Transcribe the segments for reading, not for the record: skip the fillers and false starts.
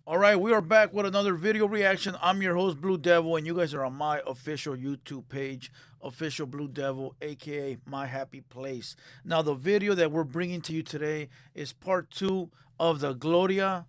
All right, we are back with another video reaction. I'm your host, Blue Devil, and you guys are on my official YouTube page, official Blue Devil, aka My Happy Place. Now, the video that we're bringing to you today is part 2 of the Gloria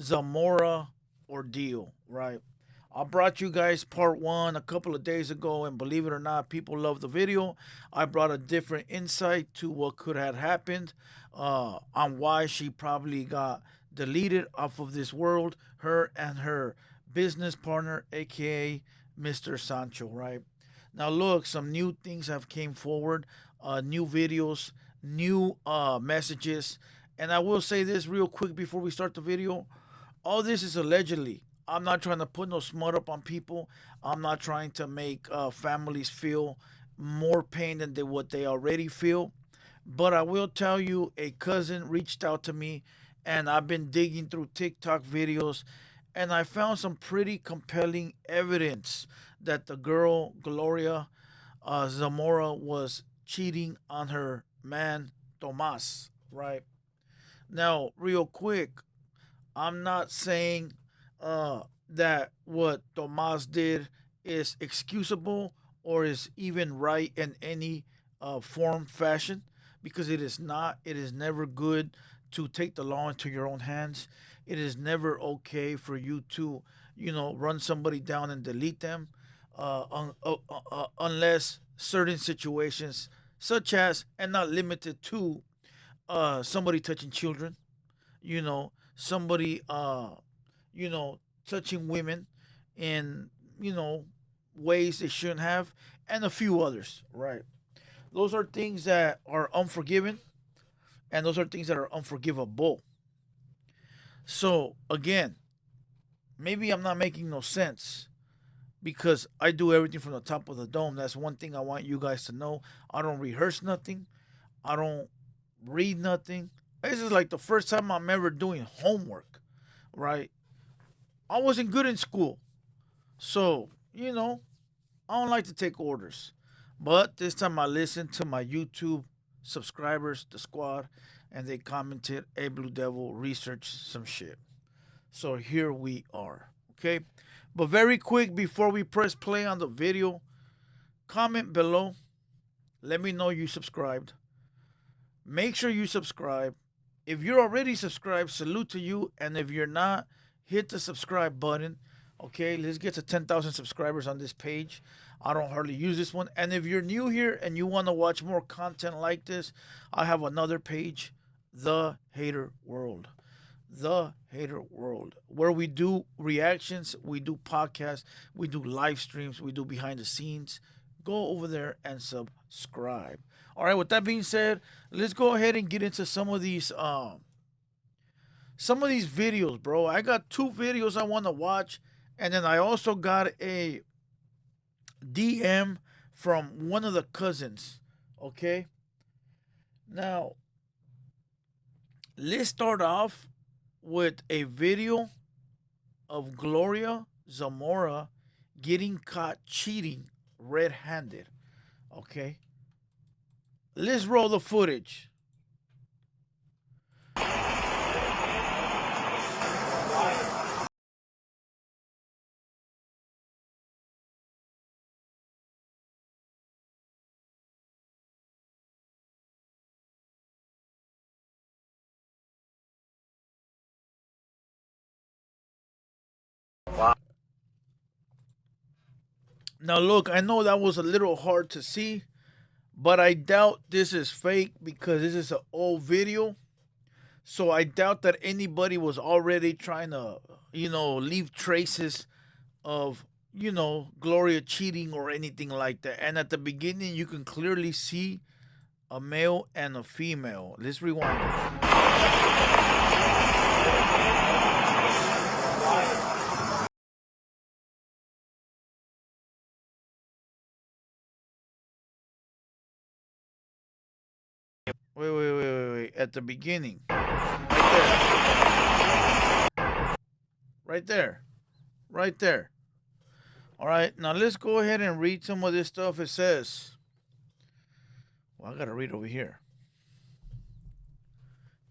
Zamora ordeal, right? I brought you guys part 1 a couple of days ago, and believe it or not, people love the video. I brought a different insight to what could have happened, on why she probably got deleted off of this world, her and her business partner, aka Mr. Sancho, right? Now look, some new things have came forward, new videos, new messages, and I will say this real quick before we start the video. All this is allegedly. I'm not trying to put no smut up on people. I'm not trying to make families feel more pain than what they already feel. But I will tell you, a cousin reached out to me, and I've been digging through TikTok videos, and I found some pretty compelling evidence that the girl, Gloria Zamora, was cheating on her man, Tomas, right? Now, real quick, I'm not saying that what Tomas did is excusable or is even right in any form, fashion, because it is not. It is never good to take the law into your own hands. It is never okay for you to, run somebody down and delete them, unless certain situations, such as, and not limited to, somebody touching children, somebody touching women in ways they shouldn't have, and a few others, right? Those are things that are unforgiven, and those are things that are unforgivable. So again, maybe I'm not making no sense, because I do everything from the top of the dome. That's one thing I want you guys to know. I don't rehearse nothing. I don't read nothing. This is like the first time I'm ever doing homework, right? I wasn't good in school. So, I don't like to take orders. But this time I listened to my YouTube subscribers, the squad, and they commented, "Hey, Blue Devil, research some shit." So here we are. Okay? But very quick before we press play on the video, comment below. Let me know you subscribed. Make sure you subscribe. If you're already subscribed, salute to you. And if you're not, hit the subscribe button. Okay, let's get to 10,000 subscribers on this page. I don't hardly use this one. And if you're new here and you want to watch more content like this, I have another page, The Hater World. The Hater World, where we do reactions, we do podcasts, we do live streams, we do behind the scenes. Go over there and subscribe. All right, with that being said, let's go ahead and get into some of these videos, bro. I got two videos I want to watch, and then I also got a DM from one of the cousins. Okay, now let's start off with a video of Gloria Zamora getting caught cheating red-handed. Okay, let's roll the footage. Now, look, I know that was a little hard to see, but I doubt this is fake because this is an old video. So I doubt that anybody was already trying to, leave traces of, Gloria cheating or anything like that. And at the beginning, you can clearly see a male and a female. Let's rewind it. Wait. At the beginning. Right there. Right there. All right. Now let's go ahead and read some of this stuff. It says, well, I got to read over here.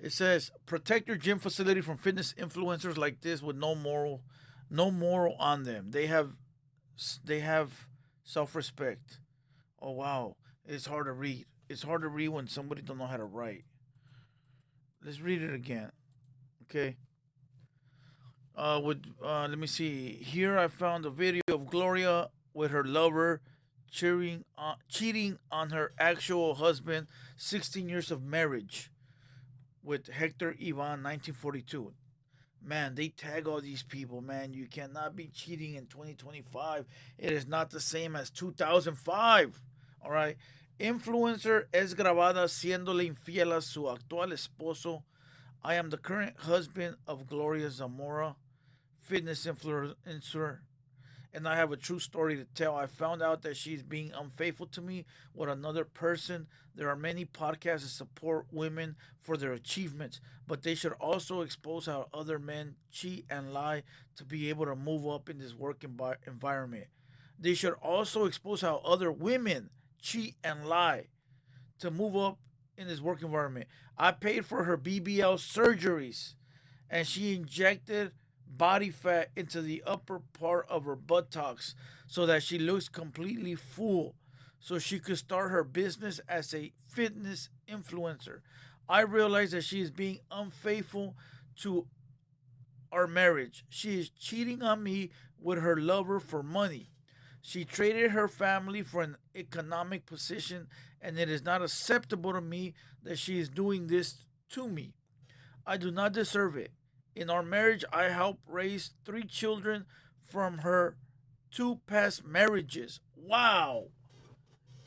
It says protect your gym facility from fitness influencers like this with no moral on them. They have self-respect. Oh wow, it's hard to read. It's hard to read when somebody don't know how to write. Let's read it again. Okay. Let me see. Here I found a video of Gloria with her lover cheating on her actual husband, 16 years of marriage with Hector Ivan, 1942. Man, they tag all these people, man. You cannot be cheating in 2025. It is not the same as 2005. All right. Influencer es grabada siéndole infiel a su actual esposo. I am the current husband of Gloria Zamora, fitness influencer, and I have a true story to tell. I found out that she's being unfaithful to me with another person. There are many podcasts that support women for their achievements, but they should also expose how other men cheat and lie to be able to move up in this work environment. They should also expose how other women cheat and lie to move up in this work environment. I paid for her BBL surgeries and she injected body fat into the upper part of her buttocks so that she looks completely full so she could start her business as a fitness influencer. I realized that she is being unfaithful to our marriage. She is cheating on me with her lover for money. She traded her family for an economic position, and it is not acceptable to me that she is doing this to me. I do not deserve it. In our marriage, I helped raise three children from her two past marriages. Wow.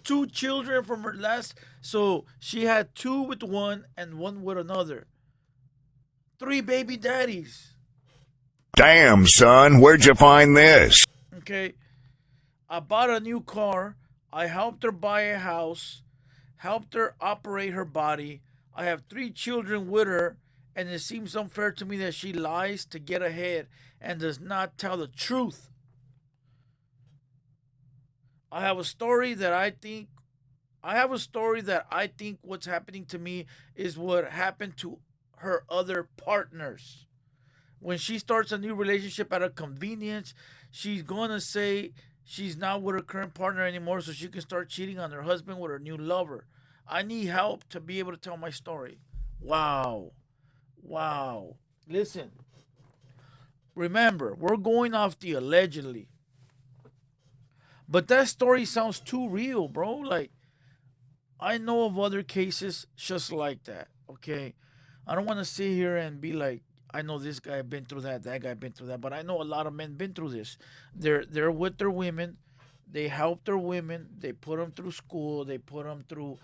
Two children from her last. So she had two with one and one with another. Three baby daddies. Damn, son, where'd you find this? Okay. I bought a new car. I helped her buy a house. Helped her operate her body. I have three children with her, and it seems unfair to me that she lies to get ahead and does not tell the truth. I have a story that I think what's happening to me is what happened to her other partners. When she starts a new relationship out of convenience, she's going to say she's not with her current partner anymore so she can start cheating on her husband with her new lover. I need help to be able to tell my story. Wow. Wow. Listen, remember, we're going off the allegedly. But that story sounds too real, bro. Like, I know of other cases just like that, okay? I don't want to sit here and be like, I know this guy been through that guy been through that, but I know a lot of men been through this. They're with their women, they help their women, they put them through school, they put them through,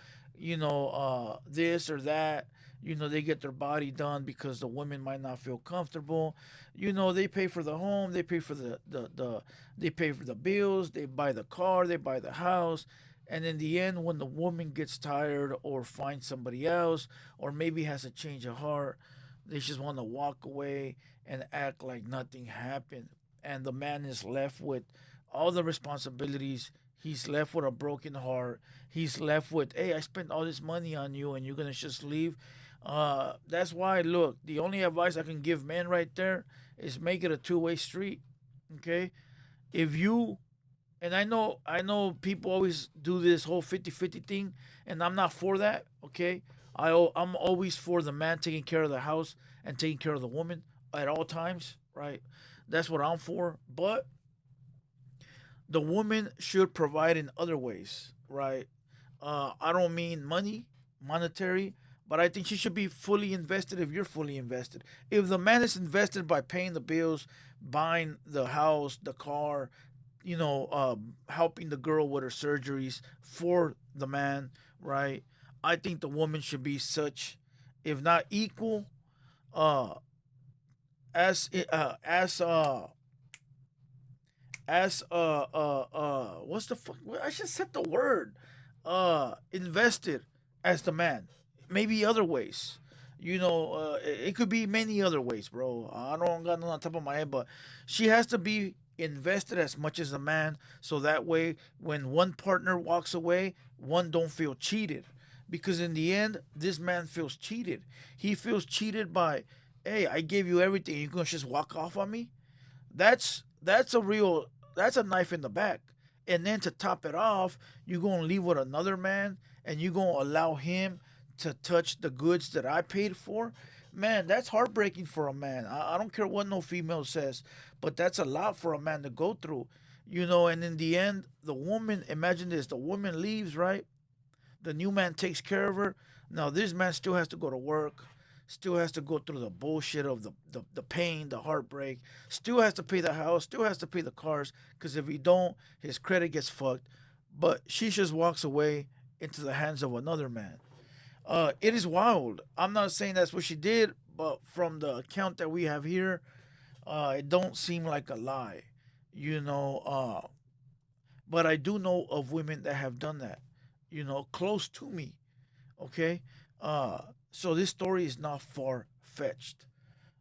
this or that. They get their body done because the women might not feel comfortable. They pay for the home, they pay for they pay for the bills, they buy the car, they buy the house. And in the end, when the woman gets tired or finds somebody else, or maybe has a change of heart, they just want to walk away and act like nothing happened. And the man is left with all the responsibilities. He's left with a broken heart. He's left with, hey, I spent all this money on you and you're going to just leave. That's why, look, the only advice I can give men right there is make it a two-way street. Okay? If you and I know people always do this whole 50-50 thing, and I'm not for that, okay? I'm always for the man taking care of the house and taking care of the woman at all times, right? That's what I'm for. But the woman should provide in other ways, right? I don't mean monetary, but I think she should be fully invested if you're fully invested. If the man is invested by paying the bills, buying the house, the car, helping the girl with her surgeries for the man, right? I think the woman should be such, if not equal, uh, as what's the fuck? I just said the word. Invested as the man. Maybe other ways. It could be many other ways, bro. I don't got none on top of my head, but she has to be invested as much as the man, so that way when one partner walks away, one don't feel cheated. because in the end, this man feels cheated. He feels cheated by, hey, I gave you everything. You're gonna just walk off on me? That's a real that's a knife in the back. And then to top it off, you're gonna leave with another man and you're gonna allow him to touch the goods that I paid for. Man, that's heartbreaking for a man. I don't care what no female says, but that's a lot for a man to go through. And in the end, the woman, imagine this, the woman leaves, right? The new man takes care of her. Now this man still has to go to work, still has to go through the bullshit of the pain, the heartbreak, still has to pay the house, still has to pay the cars, because if he don't, his credit gets fucked. But she just walks away into the hands of another man. It is wild. I'm not saying that's what she did, but from the account that we have here, it don't seem like a lie, you know. But I do know of women that have done that, close to me. Okay, uh, so this story is not far fetched.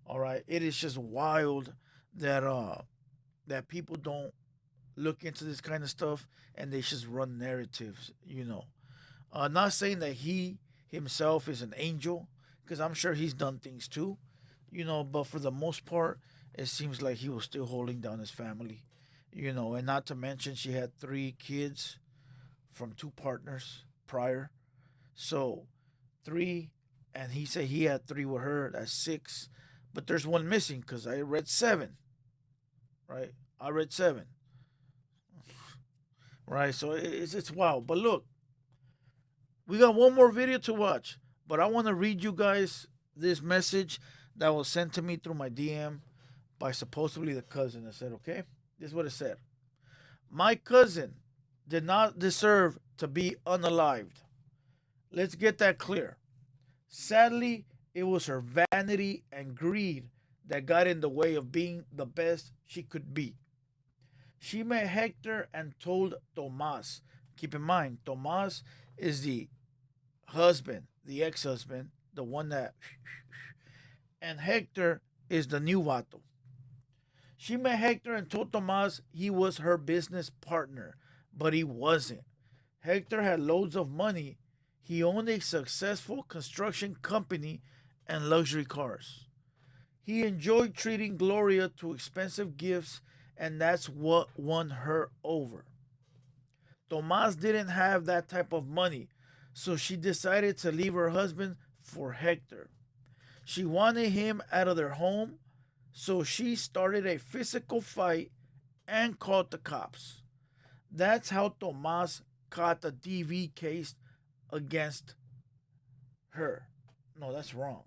All right, it is just wild that people don't look into this kind of stuff and they just run narratives. Not saying that he himself is an angel, because I'm sure he's done things too. But for the most part, it seems like he was still holding down his family. And not to mention she had three kids from two partners prior. So three, and he said he had three with her. That's six, but there's one missing because I read seven. Right, I read seven. Right, so it's wild. But look, we got one more video to watch, but I want to read you guys this message that was sent to me through my DM by supposedly the cousin. I said, okay, this is what it said. My cousin did not deserve to be unalived. Let's get that clear. Sadly, it was her vanity and greed that got in the way of being the best she could be. She met Hector and told Tomas. Keep in mind, Tomas is the husband, the ex husband, the one that. And Hector is the new vato. She met Hector and told Tomas he was her business partner, but he wasn't. Hector had loads of money. He owned a successful construction company and luxury cars. He enjoyed treating Gloria to expensive gifts, and that's what won her over. Tomas didn't have that type of money, so she decided to leave her husband for Hector. She wanted him out of their home, so she started a physical fight and called the cops. That's how Tomas caught the DV case against her. No, that's wrong.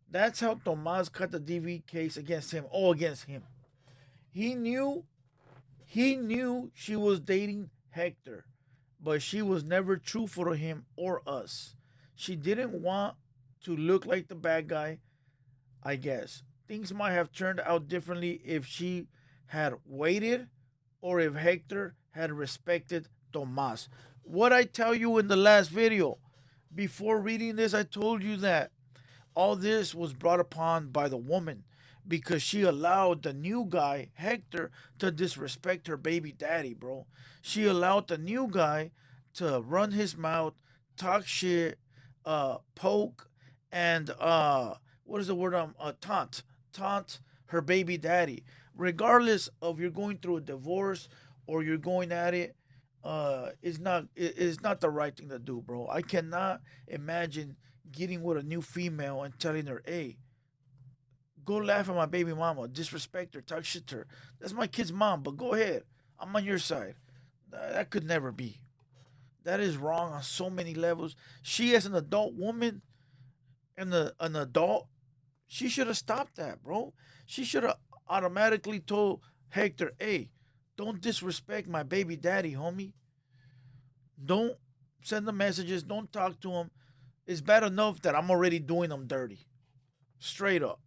That's how Tomas cut the DV case against him. Oh, against him. He knew he knew she was dating Hector, but she was never truthful to him or us. She didn't want to look like the bad guy, I guess. Things might have turned out differently if she had waited or if Hector had respected Tomas. What I tell you in the last video, before reading this, I told you that all this was brought upon by the woman because she allowed the new guy, Hector, to disrespect her baby daddy, bro. She allowed the new guy to run his mouth, talk shit, poke, and what is the word? Taunt her baby daddy. Regardless of you're going through a divorce or you're going at it, it's not the right thing to do, bro. I cannot imagine getting with a new female and telling her, hey, go laugh at my baby mama, disrespect her, talk shit to her. That's my kid's mom, but go ahead. I'm on your side. That could never be. That is wrong on so many levels. She, as an adult woman and an adult, she should have stopped that, bro. She should have automatically told Hector, hey, don't disrespect my baby daddy, homie. Don't send the messages. Don't talk to him. It's bad enough that I'm already doing them dirty. Straight up.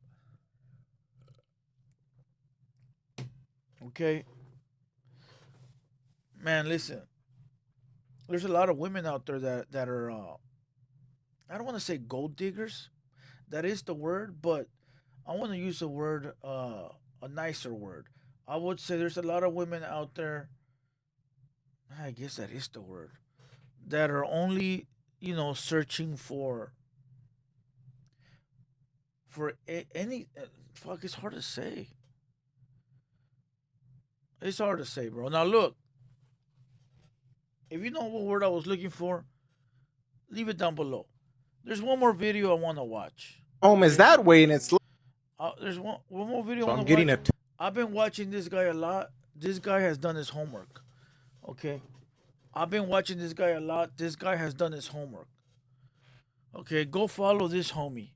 Okay? Man, listen. There's a lot of women out there that are, I don't want to say gold diggers. That is the word, but I want to use the word, a nicer word. I would say there's a lot of women out there I guess that is the word, that are only, searching any fuck. It's hard to say. It's hard to say, bro. Now look, if you know what word I was looking for, leave it down below. There's one more video I want to watch. Home is Okay. that way, and it's There's one more video so I I'm want to getting watch. it. I've been watching this guy a lot. This guy has done his homework. Okay. I've been watching this guy a lot. This guy has done his homework. Okay, go follow this homie.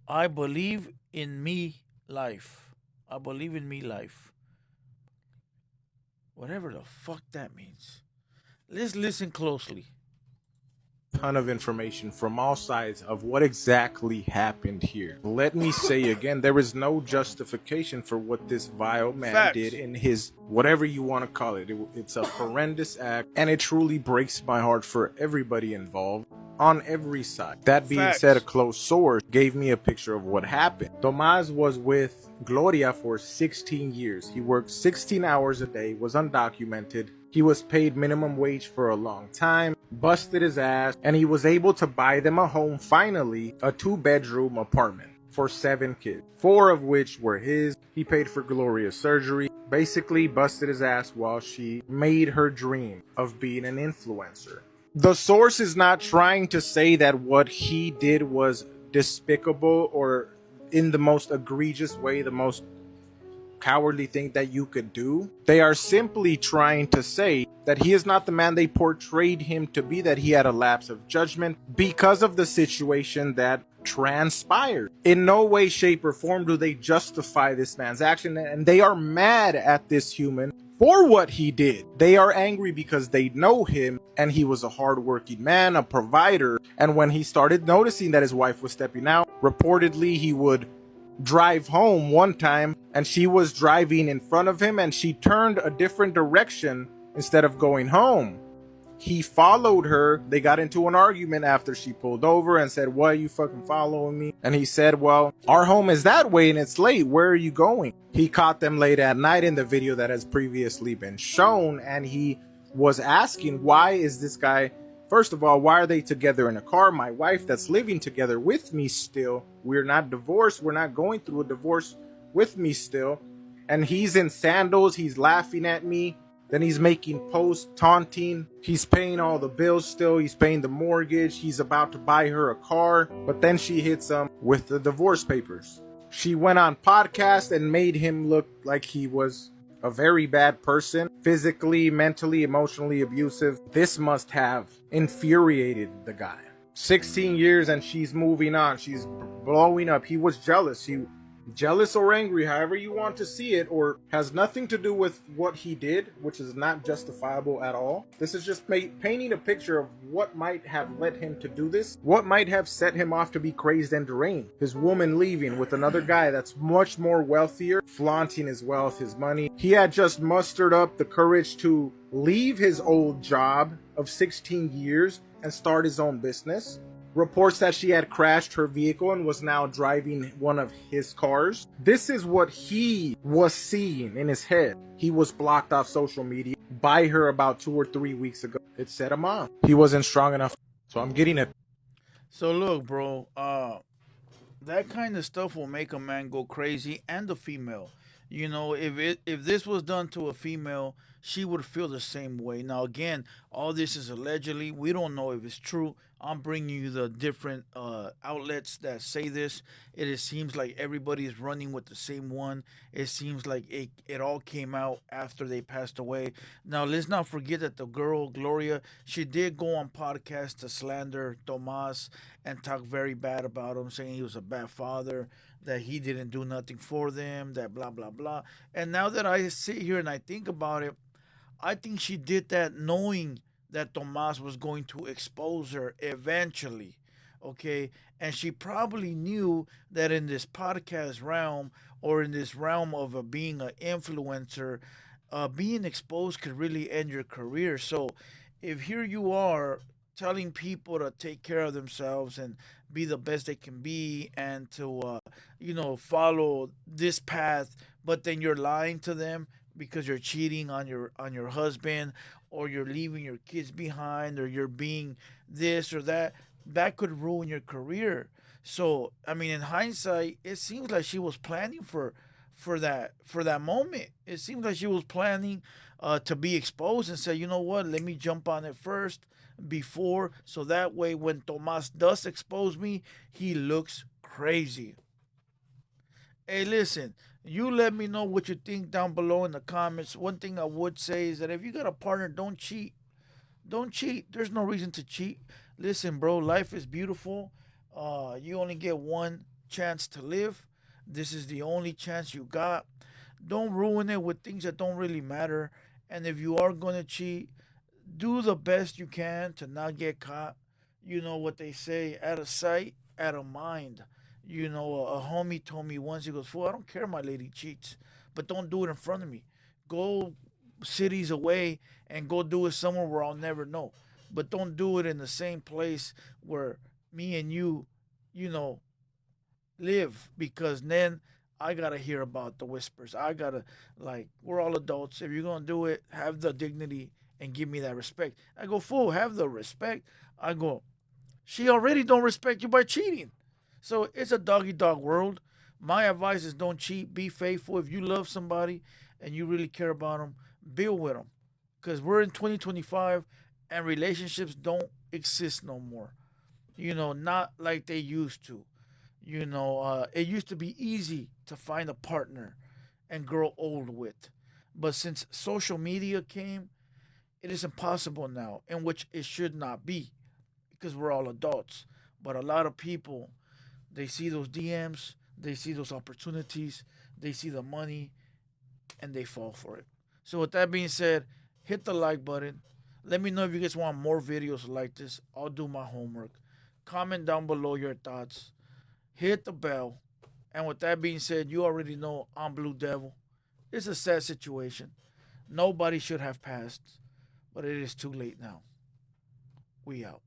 I believe in me life. I believe in me life. Whatever the fuck that means. Let's listen closely. Ton of information from all sides of what exactly happened here. Let me say again, there is no justification for what this vile man did Facts. in his whatever you want to call it. It's a horrendous act, and it truly breaks my heart for everybody involved on every side. That being said, a Facts. close source gave me a picture of what happened. Tomas was with Gloria for 16 years. He worked 16 hours a day, was undocumented. He was paid minimum wage for a long time, busted his ass, and he was able to buy them a home finally, a 2-bedroom apartment for 7 kids, 4 of which were his. He paid for Gloria's surgery, basically busted his ass while she made her dream of being an influencer. The source is not trying to say that what he did was despicable or in the most egregious way, the most cowardly thing that you could do. They are simply trying to say that he is not the man they portrayed him to be, that he had a lapse of judgment because of the situation that transpired. In no way, shape, or form do they justify this man's action, and they are mad at this human for what he did. They are angry because they know him and he was a hardworking man, a provider, and when he started noticing that his wife was stepping out, reportedly he would drive home one time and she was driving in front of him and she turned a different direction instead of going home. He followed her. They got into an argument after she pulled over and said, "Why are you fucking following me?" And he said, "Well, our home is that way and it's late. Where are you going?" He caught them late at night in the video that has previously been shown, and he was asking, why is this guy, first of all, why are they together in a car? My wife that's living together with me still. We're not divorced. We're not going through a divorce with me still. And he's in sandals. He's laughing at me. Then he's making posts taunting. He's paying all the bills still. He's paying the mortgage. He's about to buy her a car. But then she hits him with the divorce papers. She went on podcast and made him look like he was a very bad person, physically, mentally, emotionally abusive. This must have infuriated the guy. 16 years and she's moving on. She's blowing up. He was jealous. Jealous or angry, however you want to see it, or has nothing to do with what he did, which is not justifiable at all. This is just painting a picture of what might have led him to do this, what might have set him off to be crazed and deranged. His woman leaving with another guy that's much more wealthier, flaunting his wealth, his money. He had just mustered up the courage to leave his old job of 16 years and start his own business. Reports that she had crashed her vehicle and was now driving one of his cars. This is what he was seeing in his head. He was blocked off social media by her about 2 or 3 weeks ago. It set him off. He wasn't strong enough. So I'm getting it. So look, bro, that kind of stuff will make a man go crazy, and the female. If this was done to a female, she would feel the same way. Now, again, all this is allegedly. We don't know if it's true. I'm bringing you the different outlets that say this. Seems like everybody is running with the same one. It seems like it all came out after they passed away. Now, let's not forget that the girl, Gloria, she did go on podcast to slander Tomas and talk very bad about him, saying he was a bad father, that he didn't do nothing for them, that blah, blah, blah. And now that I sit here and I think about it, I think she did that knowing that Tomas was going to expose her eventually. Okay. And she probably knew that in this podcast realm, or in this realm of being an influencer, being exposed could really end your career. So if here you are telling people to take care of themselves and be the best they can be, and to follow this path, but then you're lying to them, because you're cheating on your husband, or you're leaving your kids behind, or you're being this or that. That could ruin your career. So I mean, in hindsight, it seems like she was planning for that moment. It seems like she was planning to be exposed and say, you know what, let me jump on it first before, so that way when Tomas does expose me, he looks crazy. Hey, listen, you let me know what you think down below in the comments. One thing I would say is that if you got a partner, don't cheat. Don't cheat. There's no reason to cheat. Listen, bro, life is beautiful. You only get one chance to live. This is the only chance you got. Don't ruin it with things that don't really matter. And if you are going to cheat, do the best you can to not get caught. You know what they say, out of sight, out of mind. You know, a homie told me once, he goes, "Fool, I don't care if my lady cheats, but don't do it in front of me. Go cities away and go do it somewhere where I'll never know. But don't do it in the same place where me and you know, live, because then I gotta hear about the whispers. I gotta, like, we're all adults. If you're gonna do it, have the dignity and give me that respect." I go, "Fool, have the respect." I go, "She already don't respect you by cheating." So it's a doggy dog world. My advice is don't cheat. Be faithful. If you love somebody and you really care about them, build with them. Because we're in 2025 and relationships don't exist no more. You know, not like they used to. You know, it used to be easy to find a partner and grow old with. But since social media came, it is impossible now, in which it should not be, because we're all adults. But a lot of people, they see those DMs, they see those opportunities, they see the money, and they fall for it. So, with that being said, hit the like button. Let me know if you guys want more videos like this. I'll do my homework. Comment down below your thoughts. Hit the bell. And with that being said, you already know I'm Blue Devil. It's a sad situation. Nobody should have passed, but it is too late now. We out.